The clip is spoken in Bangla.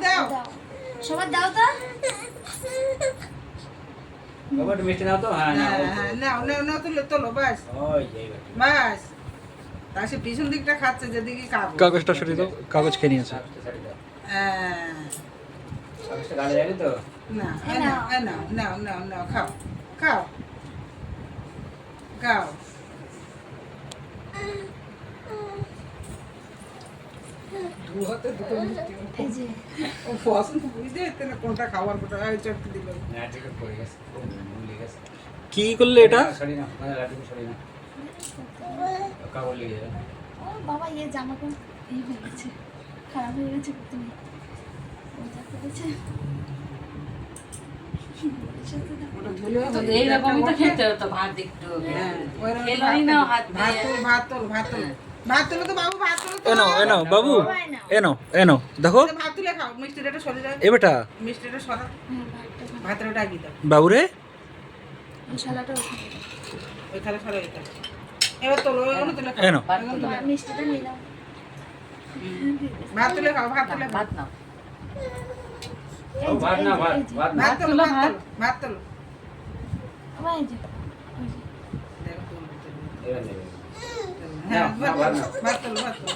দাও সবার দাও তো। বাবা একটু মিষ্টি দাও তো। হ্যাঁ নাও। হ্যাঁ নাও নাও নাও তুলো তোলো বাস ওই যে এইবার। বাস তা সে পিছন দিকটা খাচ্ছে যেদিকে কাগজ কাগজটা সরিয়ে দাও, কাগজ খেয়ে নিয়েছে। কাগজটা ছাড়িয়ে দাও। হ্যাঁ, কাগজটা গালে যাবে তো? না এই নাও এই নাও নাও নাও নাও খাও খাও খাও দু হাতে দুটো মিষ্টি এই যে ও পছন্দ বুঝতে পারতে না কোনটা খাবার কোনটা এই চটকে দিল না ঠিক পড়ে গেছে। ও ভুলে গেছে। কি করলে এটা? সরি না, মানে লাড্ডু সরি না। কাগজ লেগে যাবে। ও বাবা এই জামাটা এই হয়ে গেছে, খারাপ হয়ে গেছে তুমি ওটা করেছে। ওটা ধুলেও তো হবে। এইরকমই তো খেতে হতো ভাত একটু। হ্যাঁ, ওইরকম খেলোই না হাত ভাত দিয়ে। তোল ভাত তোল ভাত তোল ভাত তোলো তো বাবু ভাত তোলো তো এনো এনো বাবু, এনো এনো দেখো ভাত তুলে খাও মিষ্টিটা সরে যাও এ বেটা মিষ্টিটা সরা হ্যাঁ, ভাতটা খাও। ভাতের ওটা আগিয়ে দাও বাবু রে। মশলাটা ওখানে দাও। ওইখানে সরা ওইখানে এবার তোলো ওইগুলো তুলে খাও এনো ভাত তুলো। আর মিষ্টিটা নিলাম। ভাত তুলে খাও ভাত তুলে খাও ভাত নাও। ও ভাত না, ভাত ভাত না। ভাত তোলো তুলো, ভাত তোলো ভাত তোলো আবার এই যে ওই যে। দেখো, তোলো, তোলো। এবার নেবে। হ্যাঁ নাও, নাও, ভাত নাও। ভাত তোলো ভাত তোলো